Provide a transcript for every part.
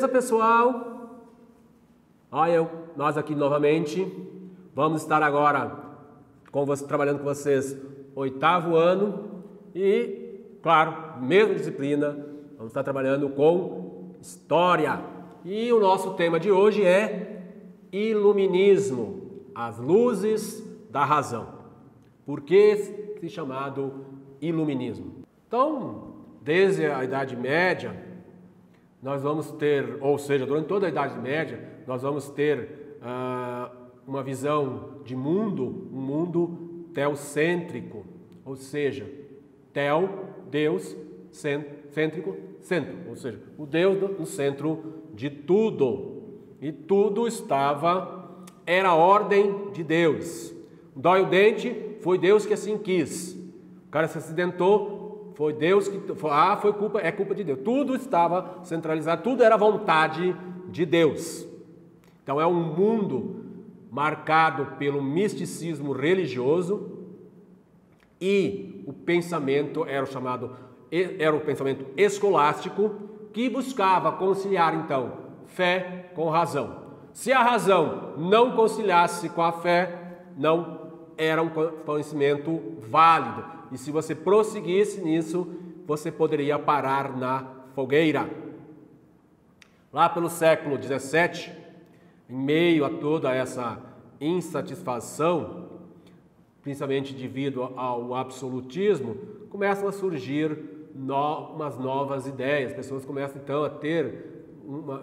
Beleza, pessoal? Olha, nós aqui novamente. Vamos estar agora trabalhando com vocês 8º ano e, claro, mesma disciplina, vamos estar trabalhando com História. E o nosso tema de hoje é Iluminismo, as luzes da razão. Por que se chamado Iluminismo? Então, desde a Idade Média, nós vamos ter, ou seja, durante toda a Idade Média, nós vamos ter uma visão de mundo, um mundo teocêntrico, ou seja, teo, Deus, cêntrico, centro, ou seja, o Deus no centro de tudo. E tudo era a ordem de Deus. Dói o dente, foi Deus que assim quis. O cara se acidentou, foi Deus que... é culpa de Deus. Tudo estava centralizado, tudo era vontade de Deus. Então é um mundo marcado pelo misticismo religioso e o pensamento era o pensamento escolástico, que buscava conciliar então fé com razão. Se a razão não conciliasse com a fé, não era um conhecimento válido. E se você prosseguisse nisso, você poderia parar na fogueira. Lá pelo século XVII, em meio a toda essa insatisfação, principalmente devido ao absolutismo, começam a surgir umas novas ideias. As pessoas começam então a ter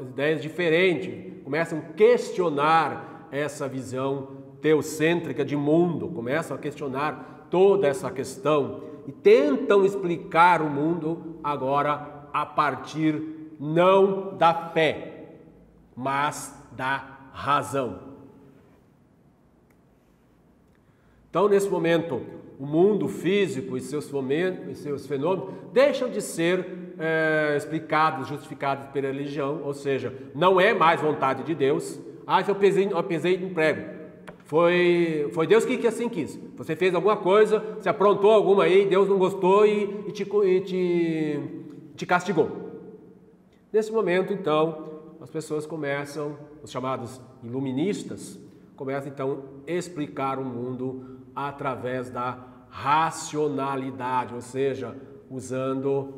ideias diferentes, começam a questionar essa visão teocêntrica de mundo, começam a questionar toda essa questão e tentam explicar o mundo agora a partir não da fé, mas da razão. Então, nesse momento, o mundo físico e seus fenômenos deixam de ser explicados, justificados pela religião, ou seja, não é mais vontade de Deus. Eu pisei no prego. Foi Deus que assim quis. Você fez alguma coisa, se aprontou alguma aí, Deus não gostou e te castigou. Nesse momento, então, as pessoas começam, os chamados iluministas, começam então a explicar o mundo através da racionalidade, ou seja, usando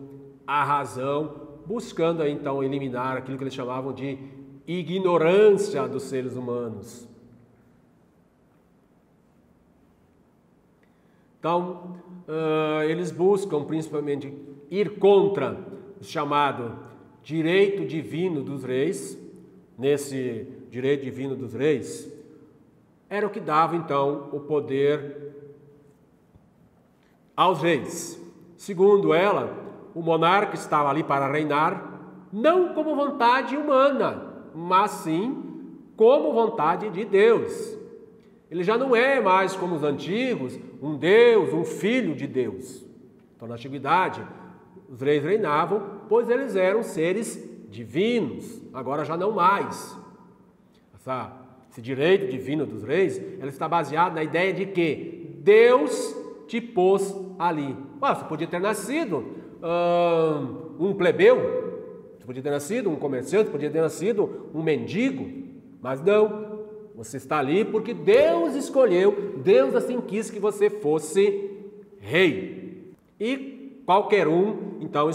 a razão, buscando então eliminar aquilo que eles chamavam de ignorância dos seres humanos. Então, eles buscam principalmente ir contra o chamado direito divino dos reis. Nesse direito divino dos reis, era o que dava então o poder aos reis. Segundo ela, o monarca estava ali para reinar, não como vontade humana, mas sim como vontade de Deus. Ele já não é mais como os antigos, um Deus, um filho de Deus. Então, na antiguidade, os reis reinavam, pois eles eram seres divinos. Agora já não mais. Esse direito divino dos reis, ele está baseado na ideia de que Deus te pôs ali. Você podia ter nascido um plebeu, você podia ter nascido um comerciante, podia ter nascido um mendigo, mas não. Você está ali porque Deus escolheu, Deus assim quis que você fosse rei. E qualquer um, então,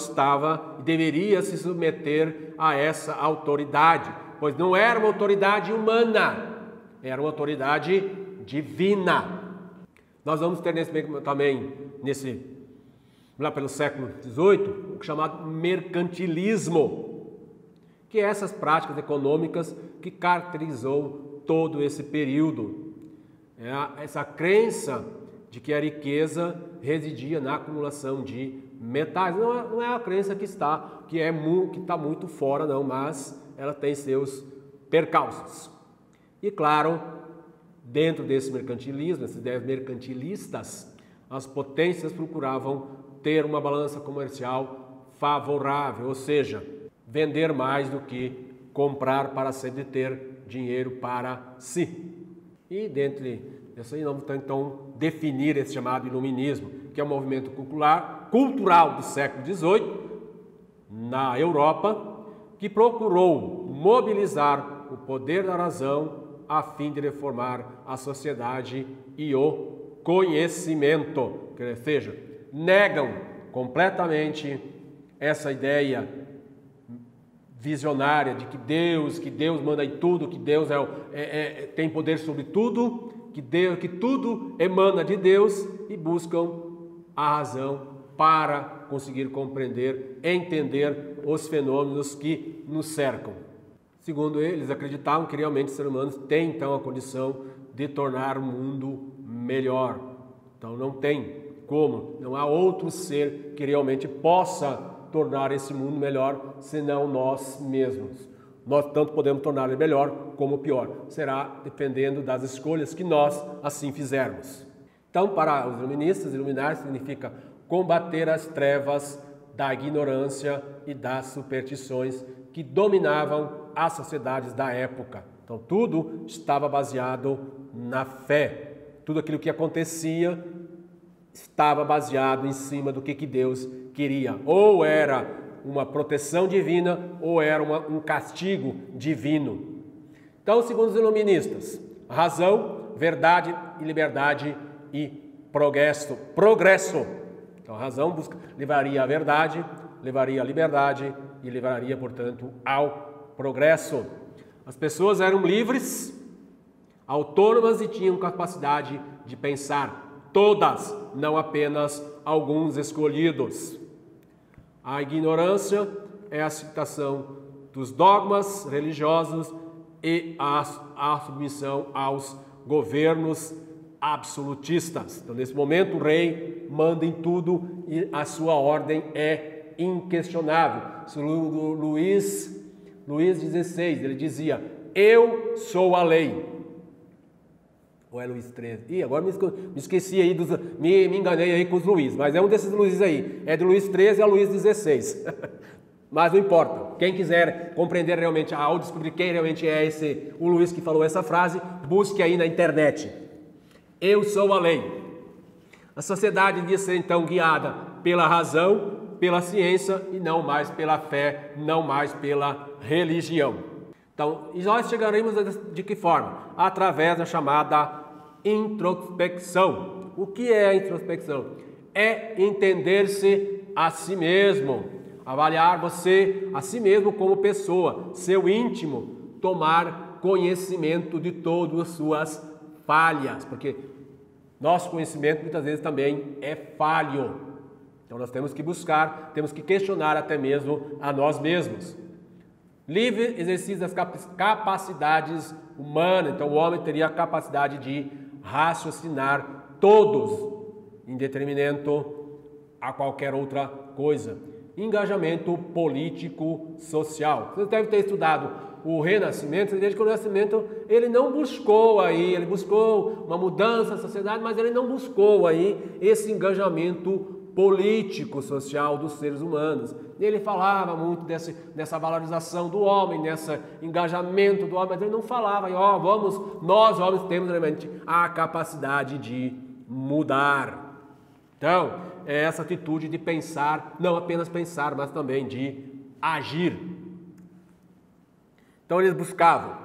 deveria se submeter a essa autoridade, pois não era uma autoridade humana, era uma autoridade divina. Nós vamos ter lá pelo século XVIII, o chamado mercantilismo, que é essas práticas econômicas que caracterizou todo esse período. Essa crença de que a riqueza residia na acumulação de metais. Não é a crença que está muito fora, não, mas ela tem seus percalços. E claro, dentro desse mercantilismo, essas ideias mercantilistas, as potências procuravam ter uma balança comercial favorável, ou seja, vender mais do que comprar para sempre ter dinheiro para si. E dentro disso aí, vamos então definir esse chamado iluminismo, que é um movimento cultural do século XVIII na Europa, que que procurou mobilizar o poder da razão a fim de reformar a sociedade e o conhecimento, ou seja, negam completamente essa ideia visionária de que Deus manda em tudo, que Deus tem poder sobre tudo, que tudo emana de Deus, e buscam a razão para conseguir compreender, entender os fenômenos que nos cercam. Segundo eles, acreditavam que realmente os seres humanos têm então a condição de tornar o mundo melhor. Então não tem como, não há outro ser que realmente possa tornar esse mundo melhor senão nós mesmos. Nós tanto podemos tornar ele melhor como pior. Será dependendo das escolhas que nós assim fizermos. Então, para os iluministas, iluminar significa combater as trevas da ignorância e das superstições que dominavam as sociedades da época. Então, tudo estava baseado na fé. Tudo aquilo que acontecia estava baseado em cima do que Deus queria. Ou era uma proteção divina, ou era um castigo divino. Então, segundo os iluministas, razão, verdade e liberdade e progresso. Então, a razão levaria à verdade, levaria à liberdade e levaria, portanto, ao progresso. As pessoas eram livres, autônomas e tinham capacidade de pensar. Todas, não apenas alguns escolhidos. A ignorância é a aceitação dos dogmas religiosos e a submissão aos governos absolutistas. Então, nesse momento, o rei manda em tudo e a sua ordem é inquestionável. Luís XVI, ele dizia: eu sou a lei. Ou é Luís XIII? Agora me esqueci aí, me enganei aí com os Luís, mas é um desses Luís aí. É de Luís XIII a Luís XVI. Mas não importa. Quem quiser compreender realmente, ao descobrir quem realmente é o Luís que falou essa frase, busque aí na internet. Eu sou a lei. A sociedade devia ser então guiada pela razão, pela ciência e não mais pela fé, não mais pela religião. Então, e nós chegaremos de que forma? Através da chamada introspecção. O que é a introspecção? É entender-se a si mesmo, avaliar você a si mesmo como pessoa, seu íntimo, tomar conhecimento de todas as suas falhas, porque nosso conhecimento muitas vezes também é falho. Então nós temos que buscar, temos que questionar até mesmo a nós mesmos. Livre exercício das capacidades humanas. Então o homem teria a capacidade de raciocinar todos em detrimento a qualquer outra coisa. Engajamento político social. Você deve ter estudado o Renascimento. Você veja que o Renascimento ele não buscou aí, ele buscou uma mudança na sociedade, mas ele não buscou aí esse engajamento político social dos seres humanos. Ele falava muito dessa valorização do homem, nesse engajamento do homem, mas ele não falava, nós homens temos realmente a capacidade de mudar. Então, é essa atitude de pensar, não apenas pensar, mas também de agir. Então, eles buscavam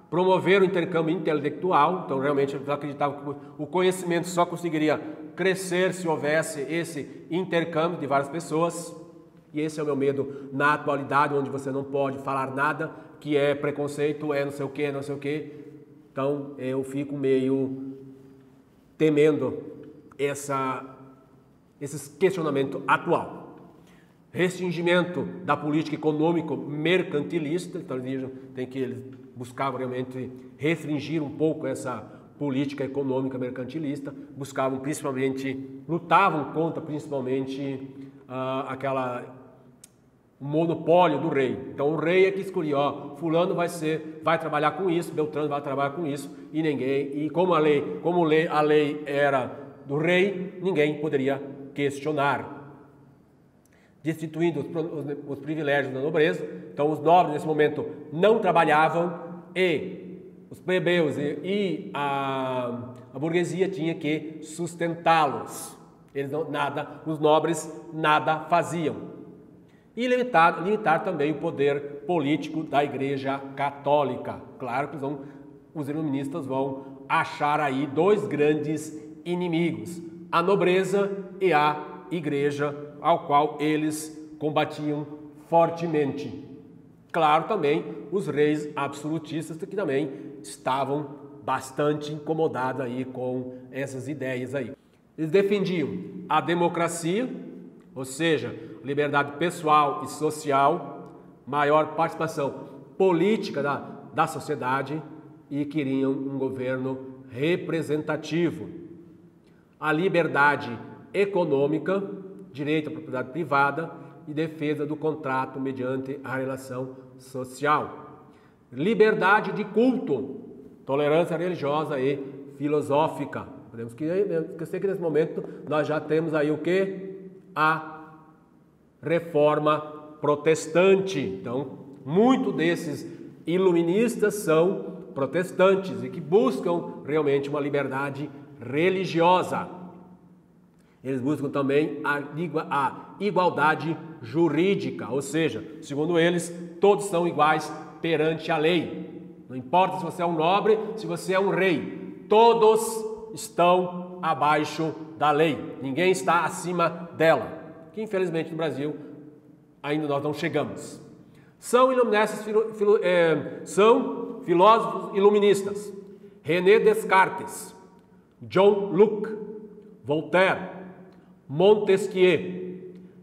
promover o intercâmbio intelectual. Então, realmente, eles acreditavam que o conhecimento só conseguiria crescer se houvesse esse intercâmbio de várias pessoas. E esse é o meu medo na atualidade, onde você não pode falar nada, que é preconceito, é não sei o que, não sei o que. Então, eu fico meio temendo esse questionamento atual. Restringimento da política econômico-mercantilista. Então, eles buscavam realmente restringir um pouco essa política econômica mercantilista, buscavam principalmente, lutavam contra principalmente o monopólio do rei. Então o rei é que escolhia, fulano vai trabalhar com isso, Beltrano vai trabalhar com isso, e como a lei era do rei, ninguém poderia questionar. Destituindo os privilégios da nobreza. Então os nobres nesse momento não trabalhavam e os plebeus e a burguesia tinha que sustentá-los. Os nobres nada faziam. E limitar também o poder político da Igreja Católica. Claro que os iluministas vão achar aí dois grandes inimigos, a nobreza e a Igreja, ao qual eles combatiam fortemente. Claro, também os reis absolutistas que também estavam bastante incomodados aí com essas ideias aí. Eles defendiam a democracia, ou seja, liberdade pessoal e social, maior participação política da sociedade e queriam um governo representativo. A liberdade econômica, direito à propriedade privada e defesa do contrato mediante a relação social. Liberdade de culto, tolerância religiosa e filosófica. Podemos esquecer que nesse momento nós já temos aí o que? A reforma protestante. Então, muito desses iluministas são protestantes e que buscam realmente uma liberdade religiosa. Eles buscam também a igualdade jurídica, ou seja, segundo eles, todos são iguais perante a lei. Não importa se você é um nobre, se você é um rei, todos estão abaixo da lei. Ninguém está acima dela, que infelizmente no Brasil ainda nós não chegamos. São filósofos iluministas: René Descartes, John Locke, Voltaire, Montesquieu,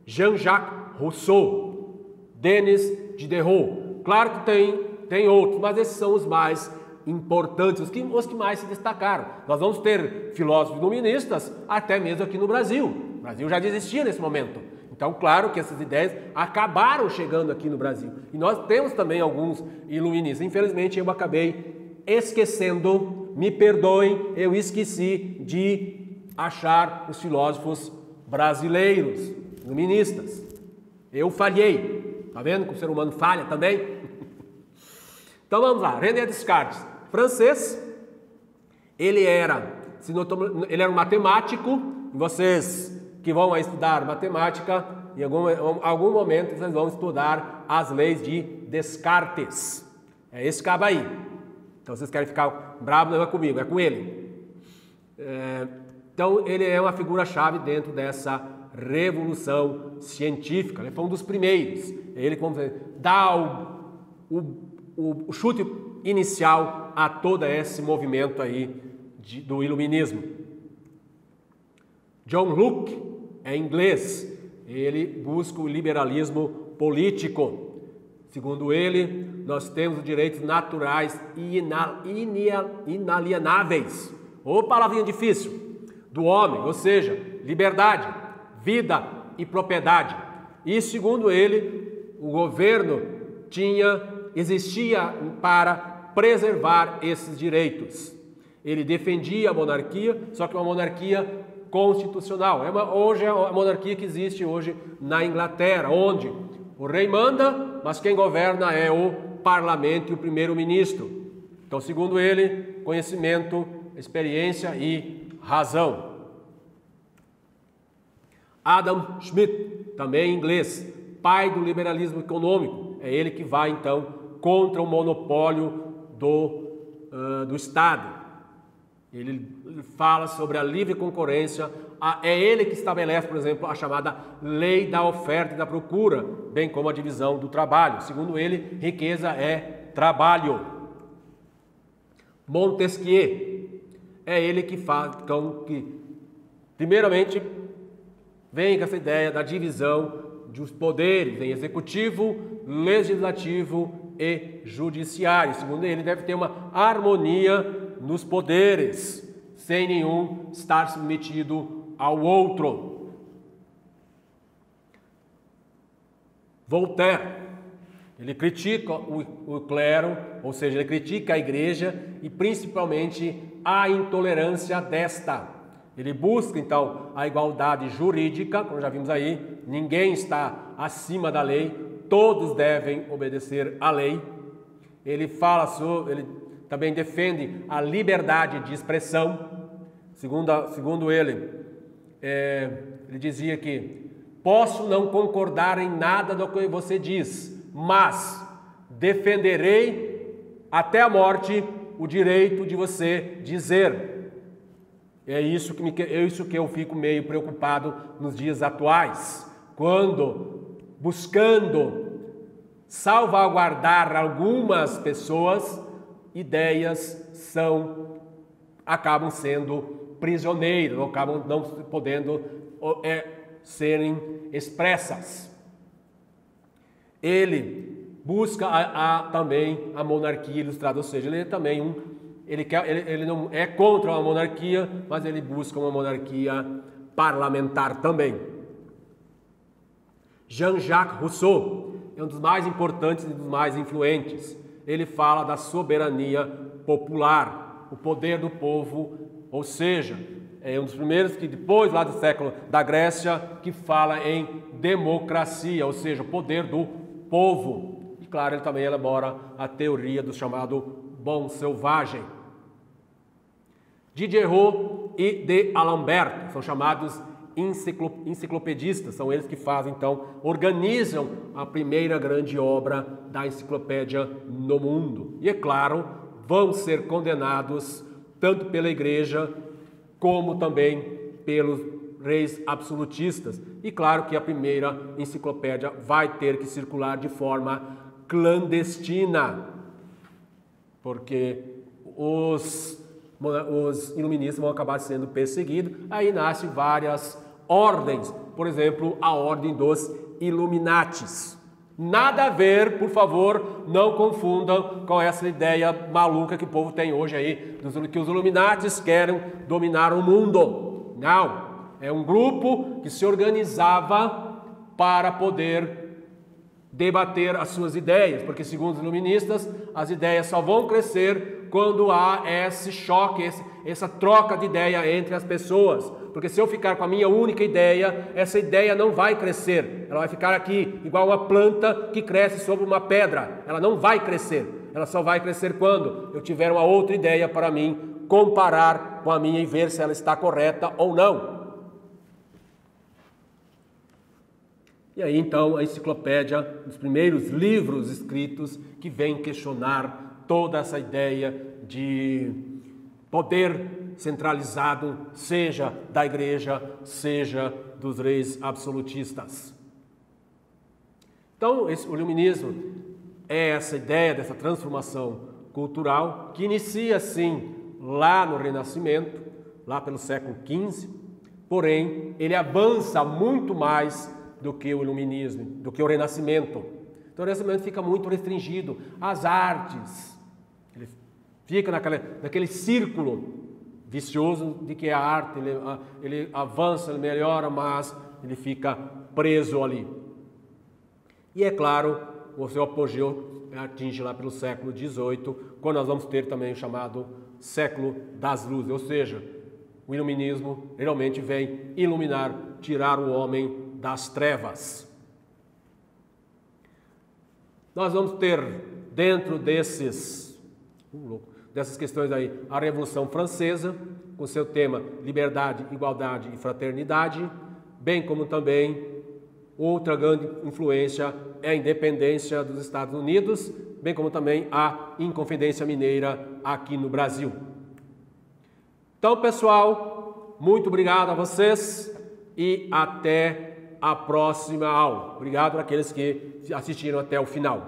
Jean-Jacques Rousseau, Denis Diderot. Claro que tem outros, mas esses são os mais importantes, os que mais se destacaram. Nós vamos ter filósofos iluministas até mesmo aqui no Brasil. O Brasil já existia nesse momento. Então, claro que essas ideias acabaram chegando aqui no Brasil. E nós temos também alguns iluministas. Infelizmente, eu acabei esquecendo, me perdoem, eu esqueci de achar os filósofos brasileiros, iluministas. Eu falhei. Tá vendo que o ser humano falha também? Então vamos lá. René Descartes, francês. Ele era um matemático. Vocês que vão estudar matemática, em algum momento vocês vão estudar as leis de Descartes. É esse cabo aí. Então vocês querem ficar bravos, não é comigo, é com ele. Então ele é uma figura-chave dentro dessa revolução científica. Ele foi um dos primeiros. Ele, como dá o chute inicial a todo esse movimento aí do iluminismo. John Locke é inglês. Ele busca o liberalismo político. Segundo ele, nós temos os direitos naturais e inalienáveis. Ô, palavrinha difícil. Do homem, ou seja, liberdade, vida e propriedade. E segundo ele, o governo existia para preservar esses direitos. Ele defendia a monarquia, só que uma monarquia constitucional. Hoje é a monarquia que existe hoje na Inglaterra, onde o rei manda, mas quem governa é o parlamento e o primeiro-ministro. Então, segundo ele, conhecimento, experiência e razão. Adam Smith, também inglês, pai do liberalismo econômico. É ele que vai, então, contra o monopólio do Estado. Ele fala sobre a livre concorrência. É ele que estabelece, por exemplo, a chamada lei da oferta e da procura, bem como a divisão do trabalho. Segundo ele, riqueza é trabalho. Montesquieu, é ele que faz, então, que primeiramente vem com essa ideia da divisão dos poderes em executivo, legislativo e judiciário. Segundo ele, deve ter uma harmonia nos poderes, sem nenhum estar submetido ao outro. Voltaire, ele critica o clero, ou seja, ele critica a igreja e principalmente a intolerância desta. Ele busca, então, a igualdade jurídica, como já vimos aí, ninguém está acima da lei, todos devem obedecer à lei. Ele ele também defende a liberdade de expressão. Segundo ele, ele dizia que posso não concordar em nada do que você diz, mas defenderei até a morte o direito de você dizer. É isso que eu fico meio preocupado nos dias atuais, quando, buscando salvaguardar algumas pessoas, ideias acabam sendo prisioneiras, ou acabam não podendo serem expressas. Ele busca também a monarquia ilustrada, ou seja, ele é também ele não é contra a monarquia, mas ele busca uma monarquia parlamentar também. Jean-Jacques Rousseau é um dos mais importantes e dos mais influentes. Ele fala da soberania popular, o poder do povo, ou seja, é um dos primeiros que depois lá do século da Grécia que fala em democracia, ou seja, o poder do povo. E claro, ele também elabora a teoria do chamado bom selvagem. Diderot e d'Alembert são chamados enciclopedistas, são eles que fazem, então, organizam a primeira grande obra da enciclopédia no mundo. E, é claro, vão ser condenados tanto pela Igreja como também pelos reis absolutistas. E claro que a primeira enciclopédia vai ter que circular de forma clandestina, porque os iluministas vão acabar sendo perseguidos. Aí nascem várias ordens, por exemplo, a ordem dos Illuminatis. Nada a ver, por favor, não confundam com essa ideia maluca que o povo tem hoje aí, que os Illuminatis querem dominar o mundo. Não, é um grupo que se organizava para poder debater as suas ideias, porque segundo os iluministas, as ideias só vão crescer quando há esse choque, essa troca de ideia entre as pessoas. Porque se eu ficar com a minha única ideia, essa ideia não vai crescer. Ela vai ficar aqui, igual uma planta que cresce sobre uma pedra. Ela não vai crescer. Ela só vai crescer quando eu tiver uma outra ideia para mim comparar com a minha e ver se ela está correta ou não. E aí, então, a enciclopédia, os primeiros livros escritos que vêm questionar toda essa ideia de poder centralizado, seja da Igreja, seja dos reis absolutistas. Então, o iluminismo é essa ideia dessa transformação cultural que inicia, sim, lá no Renascimento, lá pelo século XV, porém, ele avança muito mais do que o iluminismo, do que o Renascimento. Então o Renascimento fica muito restringido às artes. Ele fica naquele círculo vicioso de que a arte, ele avança, ele melhora, mas ele fica preso ali. E é claro, o seu apogeu atinge lá pelo século XVIII, quando nós vamos ter também o chamado século das luzes, ou seja, o iluminismo realmente vem iluminar, tirar o homem das trevas. Nós vamos ter dentro dessas questões aí a Revolução Francesa, com seu tema liberdade, igualdade e fraternidade, bem como também outra grande influência é a independência dos Estados Unidos, bem como também a Inconfidência Mineira aqui no Brasil. Então, pessoal, muito obrigado a vocês e até a próxima aula. Obrigado àqueles que assistiram até o final.